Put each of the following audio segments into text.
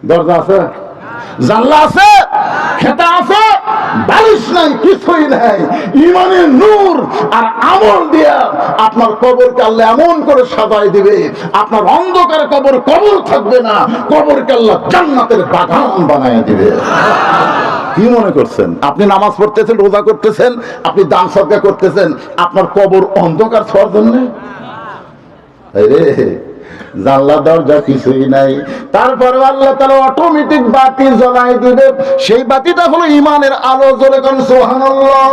দরজা আছে, জানলা আছে, খেতা আছে, বালিশ নাই, কিছুই নাই। ইমানের নূর আর আমল দিয়া আপনার কবরকে আল্লাহ এমন করে সাজায় দিবে, আপনার অন্ধকার কবর কবর থাকবে না, কবরকে আল্লাহ জান্নাতের বাগান বানায় দিবে। কি মনে করছেন? আপনি নামাজ পড়তেছেন, রোজা করতেছেন, আপনি দান সদকা করতেছেন, আপনার কবর অন্ধকার ছোঁয়ার জন্য? রে জানলা দরজা কিছুই নাই, তারপরে আল্লাহ তাআলা অটোমেটিক বাতি জ্বলাই দিবে। সেই বাতিটা হলো ইমানের আলো। জোরে কোন সুবহানাল্লাহ।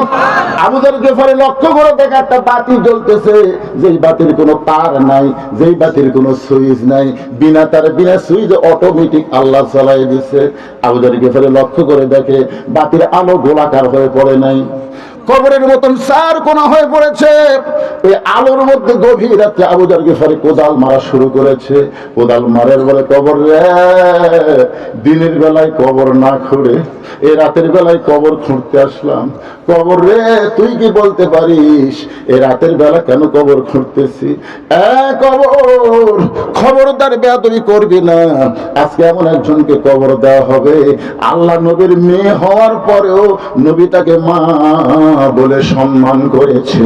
আবু যর গিফারী লক্ষ্য করে দেখে একটা বাতি জ্বলতেছে, যেই বাতির কোনো তার নাই, যেই বাতির কোনো সুইচ নাই, বিনা তারে বিনা সুইচে অটোমেটিক আল্লাহ জ্বলাই দিচ্ছে। আবু যর গিফারী লক্ষ্য করে দেখে বাতির আলো গোলাকার হয়ে পড়ে নাই, কবরের মতন চার কোনা হয়ে পড়েছে। ওই আলোর মধ্যে গভীর রাতে আবু যর গিফারী কোদাল মারা শুরু করেছে। কোদাল মারের বলে, কবর রে, দিনের বেলায় কবর না খুঁড়ে এই রাতের বেলায় কবর খুঁড়তে আসলাম। কবর রে, তুই কি বলতে পারিস এই রাতের বেলা কেন কবর খুঁড়তেছি? কবর, খবরদার বেয়াদবি করবি না। আজকে এমন একজনকে কবর দেওয়া হবে, আল্লাহ নবীর মেয়ে হওয়ার পরেও নবী তাকে মা বলে সম্মান করেছে।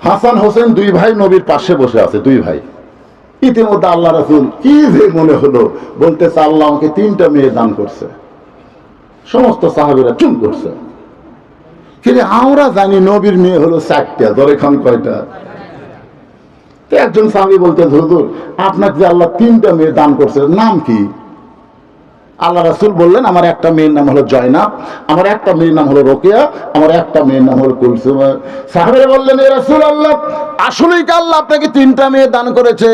হাসান হোসেন দুই ভাই নবীর পাশে বসে আছে, দুই ভাই। ইতিমধ্যে আল্লাহ রাসূল কি যে মনে হলো, বলতেছে আল্লাহ আমাকে 3টা মেয়ে দান করছে। সমস্ত সাহাবীরা চুপ করছে। কিন্তু আমরা জানি নবীর মেয়ে হলো 4টা। ধরে খান কয়টা? তো একজন সাহাবী বলতে, হুজুর আপনাকে যে আল্লাহ 3টা মেয়ে দান করছে, নাম কি? আল্লাহ রাসূল বললেন, আমার একটা মেয়ের নাম হলো জয়নাব, আমার একটা মেয়ের নাম হলো রোকেয়া, আমার একটা মেয়ের নাম হলো কুলসুমা। সাহাবীরা বললেন, এ রাসূলুল্লাহ, আসলেই কি আল্লাহ আপনাকে 3টা মেয়ে দান করেছে?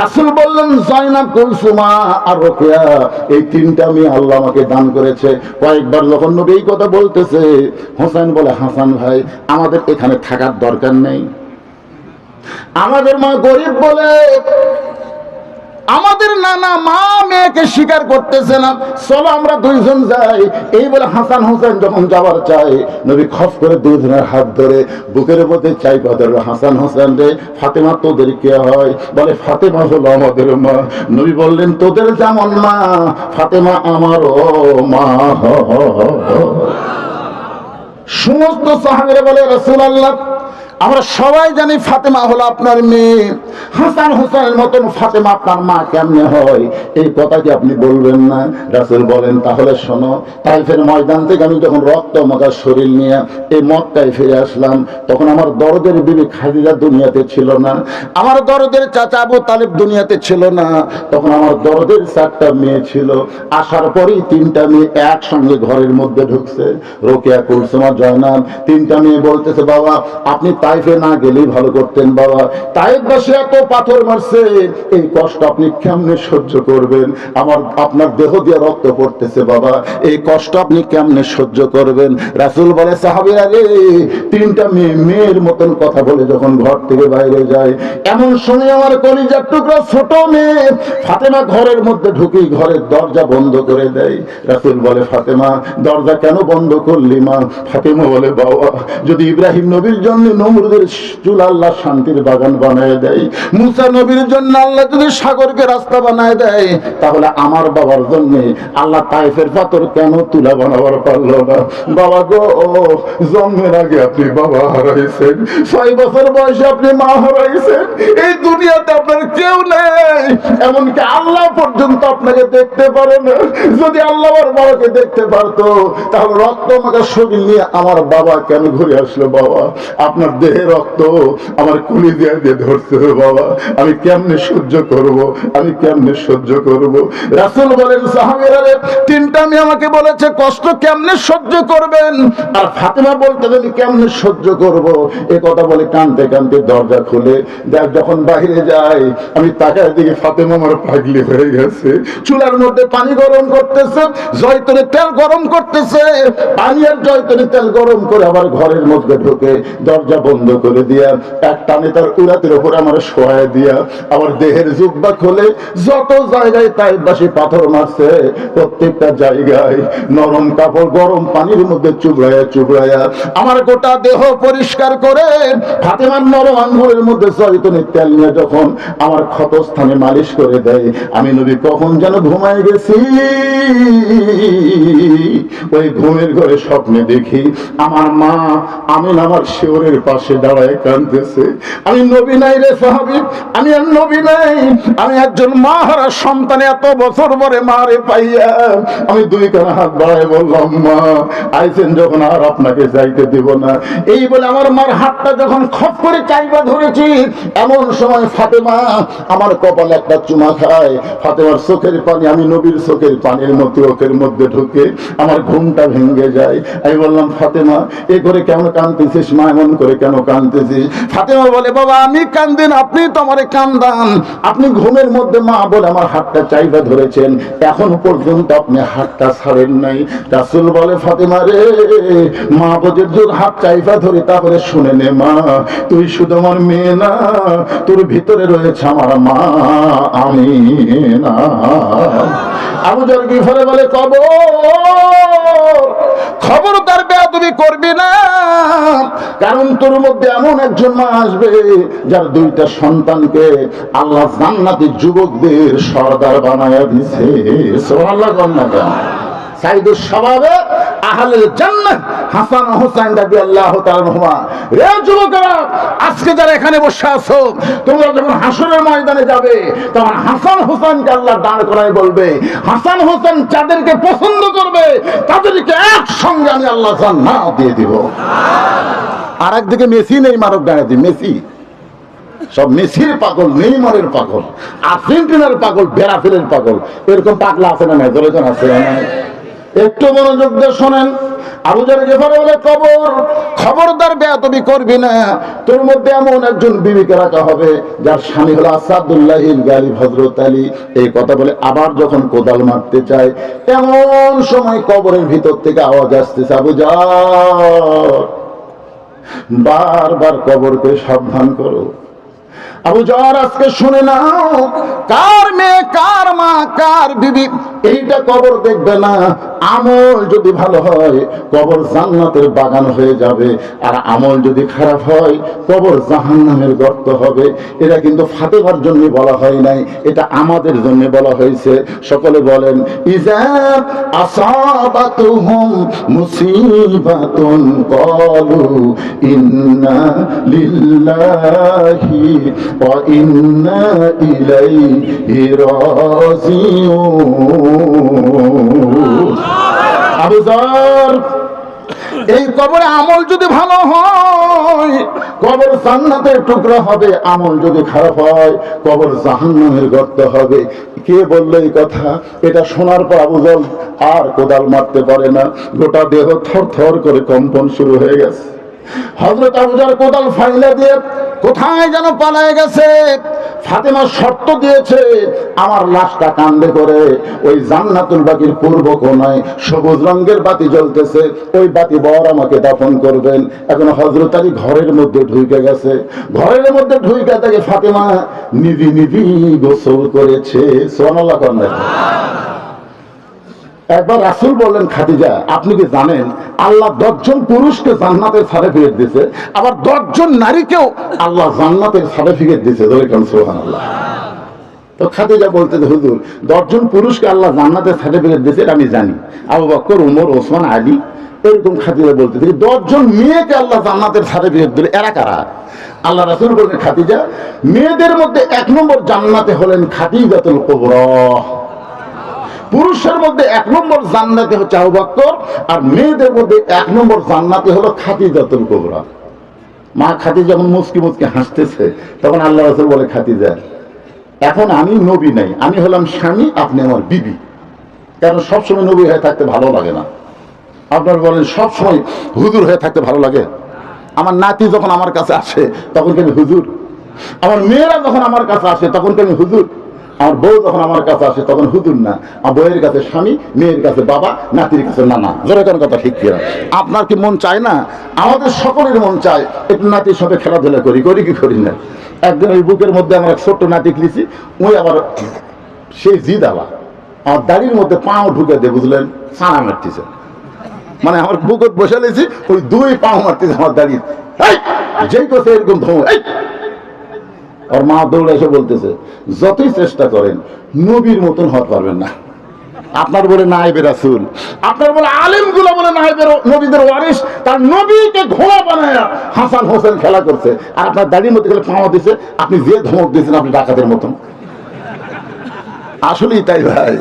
রাসূল বললেন, জয়নাব, কুলসুমা আর রোকেয়া, এই 3টা মেয়ে আল্লাহ আমাকে দান করেছে। কয়েকবার যখন নবী এই কথা বলতেছে, হোসেন বলে, হাসান ভাই, আমাদের এখানে থাকার দরকার নেই, আমাদের মা গরিব বলে আমাদের নানা মা মেয়েকে স্বীকার করতেছে না, চলো আমরা 2 জন যাই। এই বলে হাসান হোসেন যখন যাবার চাই, নবী খপ করে 2 জনের হাত ধরে বুকের মধ্যে চাই পাথর, হাসান হোসেন রে, ফাতেমা তোদের কে হয়? বলে, ফাতেমা হলো আমাদের মা। নবী বললেন, তোদের যেমন মা, ফাতেমা আমারও মা। সমস্ত সাহাবীরা বলে, রাসূলুল্লাহ, আমরা সবাই জানি ফাতেমা হলো আপনার মেয়ে, হাসান হোসেনের মতন ফাতেমা আপনার মা কেমনে হয়? এই কথা কি আপনি বলবেন না? রাসূল বলেন, তাহলে শোনো, তাইফের ময়দান থেকে আমি যখন রক্ত মাখা শরীর নিয়ে এই মক্কায় ফিরে আসলাম, তখন আমার দরদের বিবি খাদিজা দুনিয়াতে ছিল না, আমার দরদের চাচা আবু তালিব দুনিয়াতে ছিল না। তখন আমার দরদের 4টা মেয়ে ছিল। আসার পরেই 3টা মেয়ে একসঙ্গে ঘরের মধ্যে ঢুকছে, রোকেয়া, কুলসুমা, জয়নাব। 3টা মেয়ে বলতেছে, বাবা আপনি তাইফে না গেলেই ভালো করতেন, বাবা তাইফ বসে এত পাথর মারছে, এই কষ্ট আপনি কেমনে সহ্য করবেন? আপনার দেহ দিয়ে রক্ত পড়তেছে, বাবা এই কষ্ট আপনি কেমনে সহ্য করবেন? রাসূল বলে, সাহাবীরা রে, 3টা মেয়ের মতন কথা বলে যখন ঘর থেকে বাইরে যায়, এমন সময় আমার কলিজার টুকরা ছোট মেয়ে ফাতেমা ঘরের মধ্যে ঢুকেই ঘরের দরজা বন্ধ করে দেয়। রাসূল বলে, ফাতেমা দরজা কেন বন্ধ করলি মা? ফাতেমা বলে, বাবা যদি ইব্রাহিম নবীর জন্য নমরুদের চুলা আল্লাহ শান্তির বাগান বানায় দেয়, মুসা নবীর জন্য আল্লাহ যদি সাগরকে রাস্তা বানায় দেয়, তাহলে আমার বাবার জন্য আল্লাহ তাইফের পাথর কেন তুলা বানাবার পারলো না? বাবা গো, জন্মের আগে আপনি বাবা হারাইছেন, 6 বছর বয়সে আপনি মা হারাইছেন, এই দুনিয়াতে আপনার কেউ নেই, এমনকি আল্লাহ পর্যন্ত আপনাকে দেখতে পারে না। যদি আল্লাহ আমার বাবাকে দেখতে পারতো, তাহলে রক্ত মাখা শরীর নিয়ে আমার বাবা কেন ঘুরে আসলো? বাবা আপনার দেহে রক্ত আমার কুলি দিয়ে দিয়ে ধরছে, বাবা আমি কেমনে সহ্য করব, আমি কেমনে সহ্য করব? রাসূল বলেন, সাহাবীরা রে, 3টা মেয়ে আমাকে বলেছে কষ্ট কেমনে সহ্য করবেন, আর ফাতেমা বলতেছেন কেমনে সহ্য করব। এই কথা বলে কাঁদতে কাঁদতে দরজা খুলে দেখ, যখন বাইরে যায় আমি তাকায় দিকে ফাতেমা আমার পাগলি হয়ে গেছে, চুলার মধ্যে পানি গরম করতেছে, জয়তুনের তেল গরম করতেছে, পানি আর জয়তুনের তেল গরম করে আবার ঘরের মধ্যে ঢুকে দরজা বন্ধ করে দিয়া এক টানে তার উরাতের উপরে আমার শোয়ায় দিয়া আমার দেহের জুব্বা খুলে যত জায়গায় তাইবাসী পাথর মারছে প্রত্যেকটা জায়গায় নরম কাপড় গরম পানির মধ্যে চুবড়াইয়া আমার গোটা দেহ পরিষ্কার করে ফাতেমার নরম আঙ্গুলের মধ্যে চৈতন্যের তেল নিয়ে যখন আমার ক্ষতস্থানে মালিশ করে দেয়, আমি নবী কখন যেন ঘুমায় গেছি। ওই ঘুমের ঘরে স্বপ্নে দেখি আমার মা আমিন আমার শিওরের পাশে দাঁড়ায় কাঁদতেছে। আমি নবী নাই রে সাহাবী, আমি আর নবী নাই, আমি একজন মা হারা সন্তান। এত বছর পরে মারে পাইয়া আমি দুই কানা হাত বাড়ায় বললাম, মা আইছেন যখন আর আপনাকে যাইতে দেব না। এই বলে আমার মার হাতটা যখন খপ করে চাইবা ধরেছি, এমন সময় ফাতেমা আমার কপালে একটা চুমা খায়। ফাতেমার চোখের পানি আমি নবীর চোখের পানির মতো চোখের মধ্যে ঢুকে আমার ঘুমটা ভেঙে যায়। আমি বললাম, ফাতেমা এ করে কেন কাঁদতেছিস মা, এমন করে কেন কাঁদতেছিস? ফাতেমা বলে, বাবা আমি কান্দেন, আপনি তো আমারে কান্দান। আপনি ঘুমের মধ্যে মা বলে আমার হাতটা চাইবা ধরেছেন, এখন পর্যন্ত আপনি হাতটা ছাড়েন নাই। রাসূল বলে, ফাতেমা রে, মা বজের জোর হাত চাইবা ধরে, তারপরে শুনে নে মা, তুই শুধু আমার মেয়ে না, তোর ভিতরে রয়েছে আমার মা আমিনা। আবু যর গিফারি বলে, খবরদার বেয়াদবি করবি না, কারণ তোর মধ্যে এমন একজন মা আসবে যার দুইটা সন্তানকে আল্লাহ জান্নাতি যুবকদের সরদার বানায়া দিছে। সুবহানাল্লাহ। সাইদুস শাবাবে আহলুল জান্নাহ হাসান ও হুসাইন রাদিয়াল্লাহু তাআলা আনহুমা। রে যুবকেরা, আজকে যারা এখানে বসে আছো, তোমরা যখন হাসরের ময়দানে যাবে তখন হাসান হুসাইনকে আল্লাহ দাঁড় করায় বলবে, হাসান হুসাইন যাদেরকে পছন্দ করবে তাদেরকে একসঙ্গে আমি আল্লাহ জান্নাত দিয়ে দিব। আর একদিকে মেসি নেইমারক দাঁড়িয়ে দিই, মেসি সব মেসির পাগল, নেইমারের পাগল, আর্জেন্টিনার পাগল, ব্রাজিলের পাগল, এরকম পাগলা আছে না? মেজরেজন আছে না? একটু মনোযোগ দিয়ে শোনেন। আবু যর গিফারি বলে, খবরদার বেয়াদবি করবি না, তোর মধ্যে এমন একজন বিবিকে রাখা হবে যার স্বামী হলো আসাদুল্লাহ গালিব হযরত আলী। এই কথা বলে আবার যখন কোদাল মারতে চায়, এমন সময় কবরের ভিতর থেকে আওয়াজ আসতেছে, আবু যর বারবার কবরকে সাবধান করো। আবু যর আজকে শুনে নাও, কার মেয়ে, কার মা, কার বিবি, এইটা কবর দেখবে না। আমল যদি ভালো হয় কবর জান্নাতের বাগান হয়ে যাবে, আর আমল যদি খারাপ হয় কবর জাহান্নামের গর্ত হবে। এটা কিন্তু ফাতেমার জন্য বলা হয় নাই, এটা আমাদের জন্য বলা হয়েছে। সকলে বলেন, ইজা আসাবাতুহুম মুসিবাতুন ক্বালু ইন্না লিল্লাহি ওয়া ইন্না ইলাইহি রাজিউন। আবু যর, এই কবরে আমল যদি ভালো হয় কবর জান্নাতের টুকরা হবে, আমল যদি খারাপ হয় কবর জাহান্নামের গর্ত হবে। কে বললো এই কথা? এটা শোনার পর আবু যর আর কোদাল মারতে পারে না, গোটা দেহ থর থর করে কম্পন শুরু হয়ে গেছে। হযরত আবু যর কোদাল ফাইলা দিয়ে কোথায় যেন পালায় গেছে। ফাতেমা শর্ত দিয়েছে, আমার লাশটা কান্দে করে ওই জান্নাতুল বাকির পূর্ব কোণায় সবুজ রঙের বাতি জ্বলতেছে, ওই বাতি বর আমাকে দাফন করবেন। এখন হযরত আলী ঘরের মধ্যে ঢুকে গেছে, ঘরের মধ্যে ঢুকে থেকে ফাতেমা নিধি নিধি গোসল করেছে। সুবহানাল্লাহ। একবার রাসূল বললেন, খাদিজা আপনি কি জানেন আল্লাহ 10 জন পুরুষকে জান্নাতের সার্টিফিকেট দিয়েছে, আবার 10 জন নারীকেও আল্লাহ জান্নাতের সার্টিফিকেট দিয়েছে। সুবহানাল্লাহ। তো খাদিজা বলতে, হুজুর 10 জন পুরুষকে আল্লাহ জান্নাতের সার্টিফিকেট দিয়েছে আমি জানি, আবু বকর, উমর, ওসমান, আলী, এরকম খাদিজা বলতে। 10 জন মেয়েকে আল্লাহ জান্নাতের সার্টিফিকেট দিলে এরা কারা? আল্লাহ রাসূল বললেন, খাদিজা মেয়েদের মধ্যে 1 নম্বর জান্নাতে হলেন খাদিজাতুল কুবরা। পুরুষের মধ্যে 1 নম্বর জান্নাতে হচ্ছে আবু বকর, আর মেয়েদের মধ্যে 1 নম্বর জান্নাতে হলো খাদিজাতুল কুবরা। মা খাদিজা যখন মুচকি মুচকি হাসতেছে, তখন আল্লাহ রাসূল বলে, খাদিজা এখন আমি নবী নাই, আমি হলাম স্বামী, আপনি আমার বিবি। কারণ সবসময় নবী হয়ে থাকতে ভালো লাগে না। আপনারা বলেন সবসময় হুজুর হয়ে থাকতে ভালো লাগে? আমার নাতি যখন আমার কাছে আসে তখন কি আমি হুজুর? আমার মেয়েরা যখন আমার কাছে আসে তখন কি আমি হুজুর? আমার বউ যখন আমার কাছে আসে তখন হুজুর না, আমার বউয়ের কাছে স্বামী, মেয়ের কাছে বাবা, নাতির কাছে নানা। জোরে কোন কথা ঠিক কিনা? আপনার কি মন চায় না? আমাদের সকলের মন চায় একটু নাতির সাথে খেলাধুলা করি, করি কি করি না? একদিন ওই বুকের মধ্যে আমার এক ছোট্ট নাতি লিছি, ওই আবার সেই জিদ আলা আমার দাড়ির মধ্যে পাও ঢুকে দিয়ে বুঝলেন ছানা মারতেছে, মানে আমার বুকত বসে লেছি, ওই দুই পাও মারতেছে আমার দাড়ির, যেই কথা এরকম ধমক। আর মা দৌড়ে এসে বলতেছে যতই চেষ্টা করেন নবীর মতন হতে পারবেন না। আপনার বলে নায়েবে রাসূল, আপনার বলে আলেম গুলো বলে নায়েবে নবীদের ওয়ারিস, তার নবীকে ঘোড়া বানায় হাসান হোসেন খেলা করছে, আর আপনার দাড়ির মধ্যে গেলে পাওয়া দিছে, আপনি যে ধমক দিয়েছেন আপনি ডাকাতের মতন। আসলেই তাই ভাই,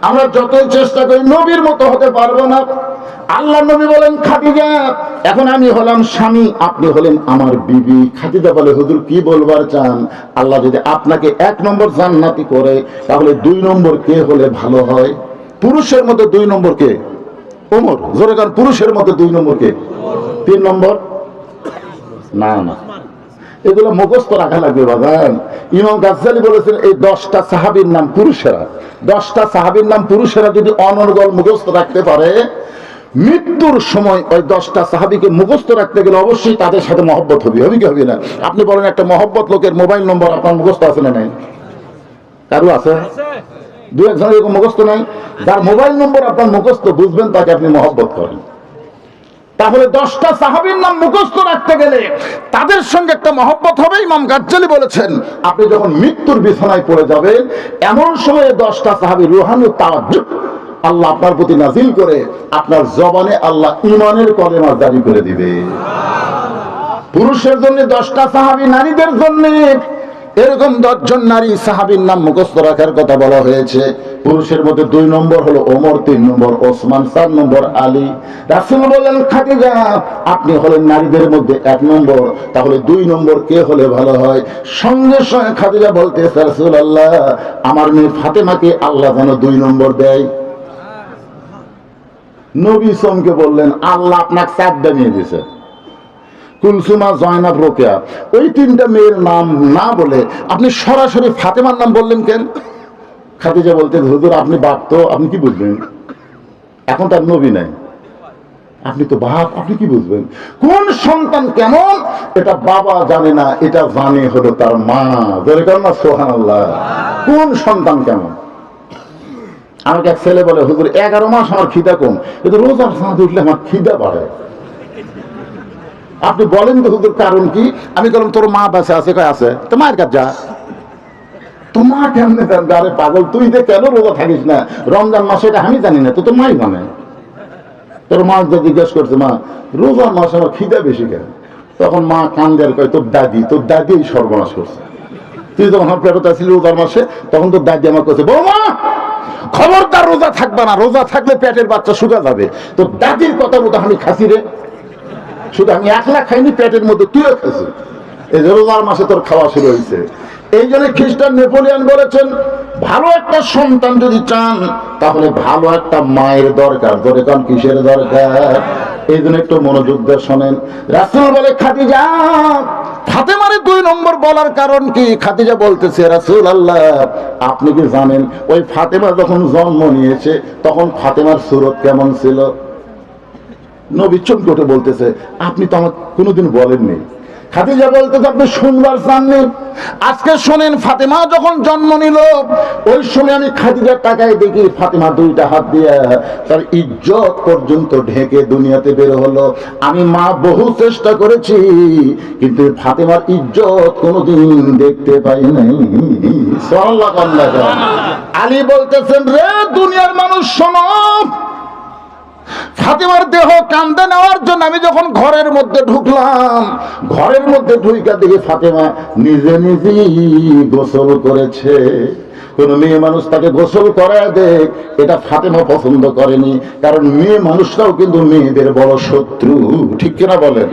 আমরা যতই চেষ্টা করি নবীর মতো হতে পারবো না। আল্লাহ নবী বলেন খাদিজা এখন আমি হলাম স্বামী, আপনি হলেন আমার বিবি। খাদিজা বলে হুজুর কি বলবার চান? আল্লাহ যদি আপনাকে 1 নম্বর জান্নাতি করে তাহলে 2 নম্বর কে হলে ভালো হয়? পুরুষের মধ্যে 2 নম্বর কে? ওমর। জোরে কারণ পুরুষের মধ্যে 2 নম্বর কে? 3 নম্বর না না, এগুলো মুখস্থ রাখা লাগবে বাগান। ইমাম গাজ্জালী বলেছেন এই 10টা সাহাবীর নাম পুরুষেরা, 10টা সাহাবীর নাম পুরুষেরা যদি অনর্গল মুখস্থ রাখতে পারে, মৃত্যুর সময় ওই 10টা সাহাবীকে মুখস্থ রাখতে গেলে অবশ্যই তাদের সাথে মহব্বত হবে, হবে কি হবে না? আপনি বলেন একটা মহব্বত লোকের মোবাইল নম্বর আপনার মুখস্থ আছে না নাই? কারো আছে? 2-1 জনের এরকম মুখস্থ নাই? যার মোবাইল নম্বর আপনার মুখস্থ, বুঝবেন তাকে আপনি মহব্বত করেন। তাহলে 10টা সাহাবীর নাম মুখস্থ রাখতে গেলে তাদের সঙ্গে একটা মহব্বত হবে। ইমাম গাজ্জালী বলেছেন আপনি যখন মৃত্যুর বিছানায় পড়ে যাবেন এমন সময়ে 10টা সাহাবী রুহানি তাওয়াজ্জুহ আল্লাহ আপনার প্রতি নাজিল করে আপনার জবানে আল্লাহ ঈমানের কলেমা জারি করে দিবে। পুরুষের জন্য 10টা সাহাবী, নারীদের জন্য এরকম 10 জন নারী সাহাবীর নাম মুখস্থ রাখার কথা বলা হয়েছে। পুরুষের মধ্যে 2 নম্বর হলো ওমর, 3 নম্বর ওসমান, 4 নম্বর আলী। রাসূল বললেন খাদিজা আপনি হলেন নারীদের মধ্যে 1 নম্বর, তাহলে 2 নম্বর কে হলে ভালো হয়? সঙ্গে সঙ্গে খাদিজা বলতে রাসূলুল্লাহ আমার মেয়ে ফাতেমাকে আল্লাহ যেন 2 নম্বর দেয়। নবী চমকে বললেন আল্লাহ আপনাকে 4টা মেয়ে দিয়েছে, কুলসুমা, জয়নাব, রোকেয়া। ওই 3টা মেয়ের নাম না বলে আপনি সরাসরি ফাতেমার নাম বললেন কেন? খাদিজা বলতেন হুজুর আপনি বাপ তো, আপনি কি বুঝবেন? এখন তার নবী নাই, আপনি তো বাপ, আপনি কি বুঝবেন? কোন সন্তান কেমন এটা বাবা জানে না, এটা জানে হলো তার মা। যেরকম না সুবহানাল্লাহ। কোন সন্তান কেমন? আমাকে এক ছেলে বলে হুজুর 11 মাস আমার খিদা কম, কিন্তু রোজার চাঁদ উঠলে আমার খিদা বাড়ে। আপনি বলেন তো হুজুর কারণ কি? আমি বললাম তোর মা বেঁচে আছে, কয় আছে, তো মায়ের কাছে যা। তো মা কেমনে জানবে? আরে পাগল তুই যে কেন রোজা থাকিস না রমজান মাসে, এটা আমি জানি না, তো তোর মাই জানে। তোর মা যে জিজ্ঞেস করছে মা রোজার মাসে আমার খিদা বেশি কেন? তখন মা কান্দে আর কয় তোর দাদি এই সর্বনাশ করছে। তুই যখন পেটে আসলি রোজার মাসে তখন তোর দাদি আমার কাছে বৌমা খবরদার রোজা থাকবে না, রোজা থাকলে পেটের বাচ্চা শুকা যাবে। তো দাদির কথা মতো আমি খাসি রে, শুধু আমি 1 লাখ খাইনি, পেটের মধ্যে তুইও খাইছি। এই যে রোজার মাসে তোর খাওয়া শুরু হয়েছে। এই জন্য খ্রিস্টান নেপোলিয়ন বলেছেন ভালো একটা সন্তান যদি চান তাহলে ভালো একটা মায়ের দরকার। ধরে কারণ কিসের দরকার? এই জন্য একটু মনোযোগ দিয়ে শোনেন। রাসূল বলে খাদিজা ফাতেমারে 2 নম্বর বলার কারণ কি? খাদিজা বলতেছে রাসূলুল্লাহ আপনি কি জানেন ওই ফাতেমা যখন জন্ম নিয়েছে তখন ফাতেমার সুরত কেমন ছিল? নবী চমকে উঠে বলতেছে আপনি তো আমাকে কোনোদিন বলেননি। খাদিজা বলতেছে আপনি শুনবার চাননি, আজকে শোনেন। ফাতেমা যখন জন্ম নিল ওই সময় আমি খাদিজার টাকায় দেখি ফাতেমা 2টা হাত দিয়ে তার ইজ্জত পর্যন্ত ঢেকে দুনিয়াতে বের হলো। আমি মা বহু চেষ্টা করেছি কিন্তু ফাতেমার ইজ্জত কোনোদিন দেখতে পাই নাই। সুবহানাল্লাহ। আলী বলতেছেন রে দুনিয়ার মানুষ শোনো, ফাতেমার দেহ কান্দে নেওয়ার জন্য আমি যখন ঘরের মধ্যে ঢুকলাম, ঘরের মধ্যে ঢুইকা দেখি ফাতেমা নিজে নিজেই গোসল করেছে। কোন মেয়ে মানুষ তাকে গোসল করায় দেখ, এটা ফাতেমা পছন্দ করেনি। কারণ মেয়ে মানুষটাও কিন্তু মেয়েদের বড় শত্রু, ঠিক কিনা বলেন?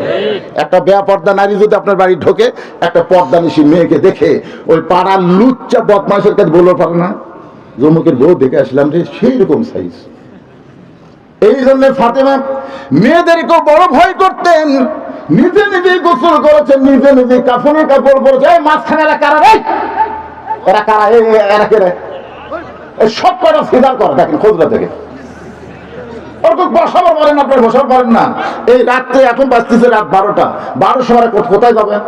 একটা বেপর্দা নারী যদি আপনার বাড়ি ঢোকে, একটা পর্দানিশী মেয়েকে দেখে ওই পাড়ার লুচ্চা বদমাশের কাছে বলতে পারে না জমুকের বউ দেখে আসলাম রে, সেই রকম সাইজ। এই জন্য ফাতেমা মেয়েদেরকেও বড় ভয় করতেন। নিজে নিজে গোসল করেছেন, নিজে নিজে কাফনে কাপড় পরেছে। মাঝখানে কারা রে এরা কারা? এরা কে রে? সব কটা ফিদার করে দেখেন খোঁজরা থেকে। বসাবার পারেন আপনার, বসাবার পারেন না। এই রাত্রে এখন বাজতেছে রাত 12টা, 12 সময় কোথায় যাবেন?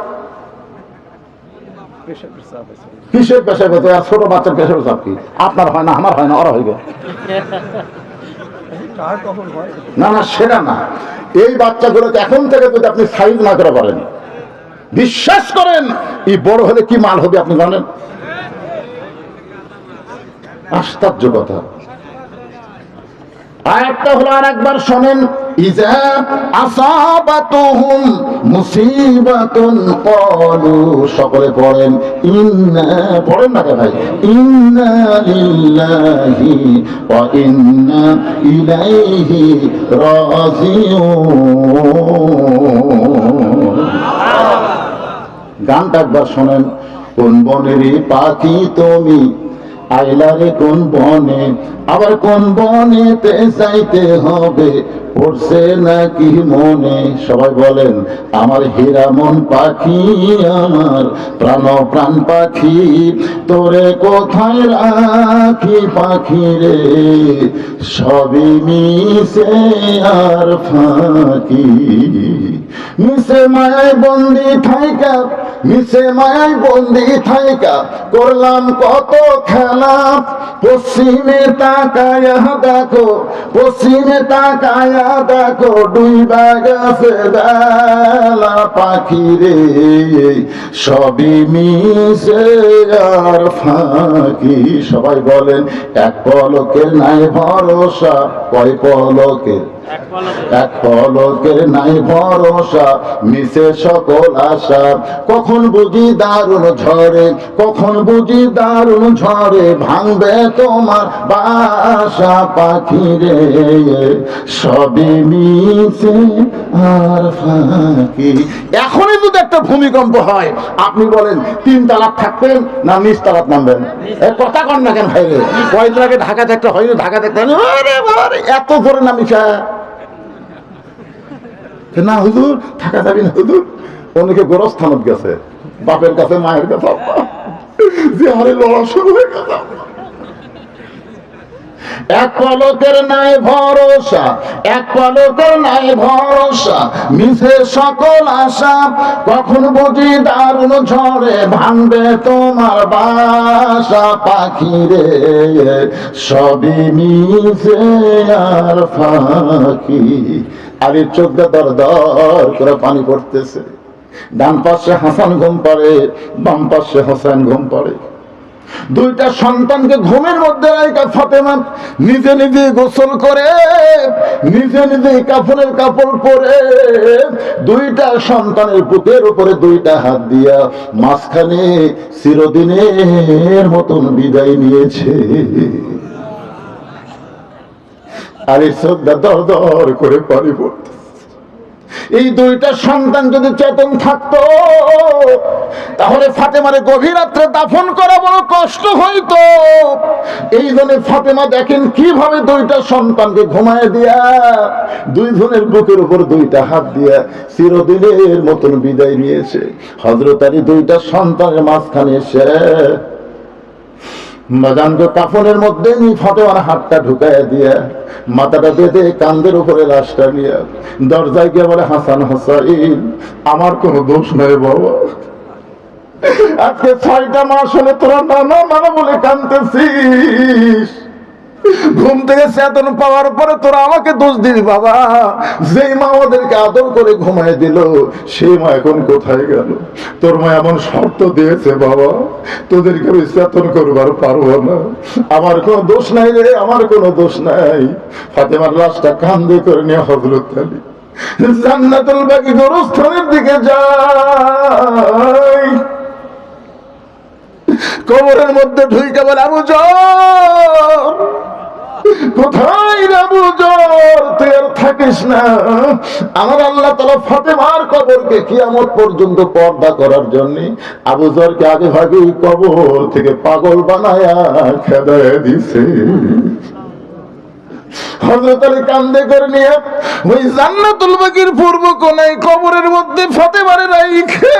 কিসের পেশাব? আর ছোট বাচ্চার পেশাব চাপ কি? আপনার হয় না, আমার হয় না, ওরা হইবে না। না সেটা না, এই বাচ্চাগুলোকে এখন থেকে যদি আপনি সাইজ না করে পারেন, বিশ্বাস করেন এই বড় হলে কি মাল হবে আপনি জানেন? আশ্চর্য কথা। আরেকটা হলো, আর একবার শোনেন, ইজা আসাবাতুহুম মুসিবাতুন ক্বালু, সকলে পড়েন ইন্না, পড়েন না ভাই, ইন্না লিল্লাহি ওয়া ইন্না ইলাইহি রাজিউন। গানটা একবার শোনেন। কোন বনেরই পাখি তুমি আইলারে কোন বনে, আবার কোন বনেতে যাইতে হবে পড়ছে নাকি মনে। সবাই বলেন, আমার হীরা মন পাখি, আমার প্রাণ প্রাণ পাখি, তোরে কোথায় রাখি পাখি রে, সবই মিশে আর ফাঁকি। মিশে মায়ায় বন্দি থাইকা, মিশে মায়ায় বন্দি থাইকা করলাম কত খেলা। পশ্চিমে তাকায়া দেখো, পশ্চিমে তাকায়া দেখো, ডুইবা গেছে বেলা পাখি রে, সবই মিশে আর ফাঁকি। সবাই বলেন, এক পলকের নাই ভরসা, কয় পলকের? এক পলকের নাই ভরসা, মিশে সকল আশা। কখন বুঝি দারুণ ঝরে, কখন বুঝি দারুণ ঝরে, ভাঙবে তোমার বাসা পাখি রে, সবই মিশে আর ফাঁকি। এখনই যদি একটা ভূমিকম্প হয়, আপনি বলেন 3 তালাক থাকবেন না নিচ তালাক নামবেন? কথা কন না কেন ভাই রে? কয়েকদিন আগে ঢাকাতে একটা হয়নি, ঢাকাতে একটা এত জোরে নামিসা না হুজুর থাকা যাবি না হুজুর। অনেকে গোরস্থানত গেছে, বাপের কাছে মায়ের কাছে, যে হারে লড়া শুরু হয়ে গেছে। এক পলকের নাই ভরসা, এক পলকের নাই ভরসা, মিশে সকল আশা। কখন বুঝি দারুণ ঝড়ে, ভাঙবে তোমার বাসা পাখি রে, সবই মিশে আর ফাঁকি। আর এই চোখ দিয়ে দর দর করে পানি পড়তেছে। ডান পাশে হাসান ঘুম পাড়ে, বাম পাশে হোসেন ঘুম পাড়ে। দুইটা সন্তানকে ঘুমের মধ্যে রাখা ফাতেমা নিজে নিজে গোসল করে, নিজে নিজে কাফনের কাপড় পরে, দুইটা সন্তানের বুকের উপরে দুইটা হাত দিয়া মাঝখানে চিরদিনের মতন বিদায় নিয়েছে। আর এই শ্রদ্ধা দর দর করে পানি পড়তে। এই দুইটা সন্তান যদি চেতন থাকতো, তাহলে ফাতেমারে গভীর রাত্রে দাফন করা বড় কষ্ট হইতো। এই জন্য ফাতেমা দেখেন কিভাবে দুইটা সন্তানকে ঘুমায় দিয়া, দুইজনের বুকের উপর দুইটা হাত দিয়া চিরদিনের মতন বিদায় নিয়েছে। হযরত আলী দুইটা সন্তানের মাঝখানে এসে মাজানকে কাফনের মধ্যে ফাতেমার হাতটা ঢুকাইয়া দিয়া, মাথাটা বেঁধে কান্দের উপরে লাশটা নিয়ে দরজায় গিয়ে বলে, হাসান হোসাইন, আমার কোনো দোষ নাই বাবা, আজকে 6টা মাস হলে তোরা নানা নানা বলে কাঁদতেছিস। ঘুম থেকে চেতন পাওয়ার পরে তোরা আমাকে দোষ দিস বাবা। যেই মা ওদেরকে আদর করে ঘুমায় দিল, সেই মা এখন কোথায় গেল? তোর মা এমন শর্ত দিয়েছে বাবা, তোদেরকে আমি চেতন করবার পারবো না। আমার কোনো দোষ নাই রে, আমার কোনো দোষ নাই। ফাতেমার লাশটা কান্দে করে নিয়ে হযরত আলী জান্নাতুল বাকি গোরস্থানের দিকে যায়। কবরের মধ্যে ঢুইকে বলে, আবু জর কোথায় রে আবু জর, তুই আর থাকিস না। আমার আল্লাহ তাআলা ফাতেমার কবরকে কিয়ামত পর্যন্ত পর্দা করার জন্য আবু জরকে আগে ভাগেই কবর থেকে পাগল বানায়া খেদায় দিছে। হযরত আলী কান্দে করে নিয়ে ওই জান্নাতুল বাকির পূর্ব কোণায় কবরের মধ্যে ফাতেমারে রাইখা